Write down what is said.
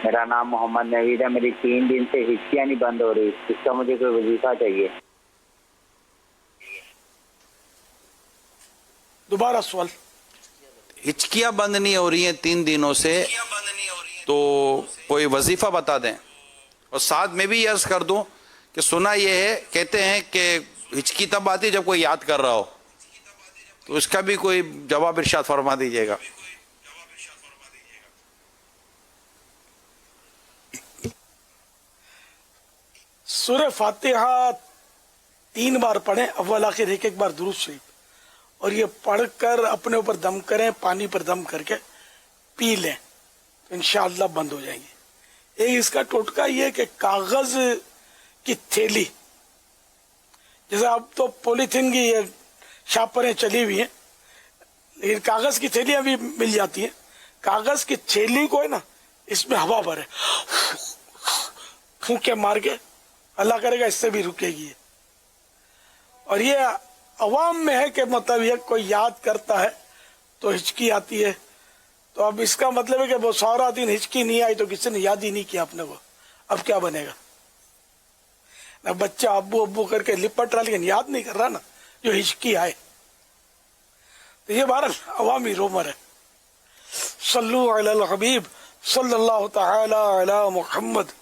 میرا نام محمد نوید ہے. میری 3 دن سے ہچکیاں نہیں بند ہو رہی. اس کا مجھے کوئی وظیفہ چاہیے. دوبارہ سوال. ہچکیاں بند نہیں ہو رہی ہیں 3 دنوں سے، تو کوئی وظیفہ بتا دیں. اور ساتھ میں بھی عرض کر دوں کہ سنا یہ ہے، کہتے ہیں کہ ہچکی تب آتی جب کوئی یاد کر رہا ہو، تو اس کا بھی کوئی جواب ارشاد فرما دیجیے گا. سورہ فاتحہ 3 بار پڑھیں، اول آخر ایک بار درود شریف، اور یہ پڑھ کر اپنے اوپر دم کریں، پانی پر دم کر کے پی لیں تو انشاءاللہ بند ہو جائیں گے. ایک اس کا ٹوٹکا یہ کہ کاغذ کی تھیلی، جیسے اب تو پولیتھین کی یہ شاپریں چلی ہوئی ہیں، لیکن کاغذ کی تھیلیاں بھی مل جاتی ہیں. کاغذ کی تھیلی کو ہے نا، اس میں ہوا بھرے، پھونکے مار کے، اللہ کرے گا اس سے بھی رکے گی. اور یہ عوام میں ہے کہ مطلب یہ کوئی یاد کرتا ہے تو ہچکی آتی ہے، تو اب اس کا مطلب ہے کہ وہ سارا دن ہچکی نہیں آئی تو کسی نے یاد ہی نہیں کیا اپنے کو. اب کیا بنے گا؟ نہ بچہ ابو ابو کر کے لپٹ رہا لیکن یاد نہیں کر رہا نا جو ہچکی آئے. تو یہ بہرحال عوامی رومر ہے. صلو علی الحبیب صلی اللہ تعالی علی محمد.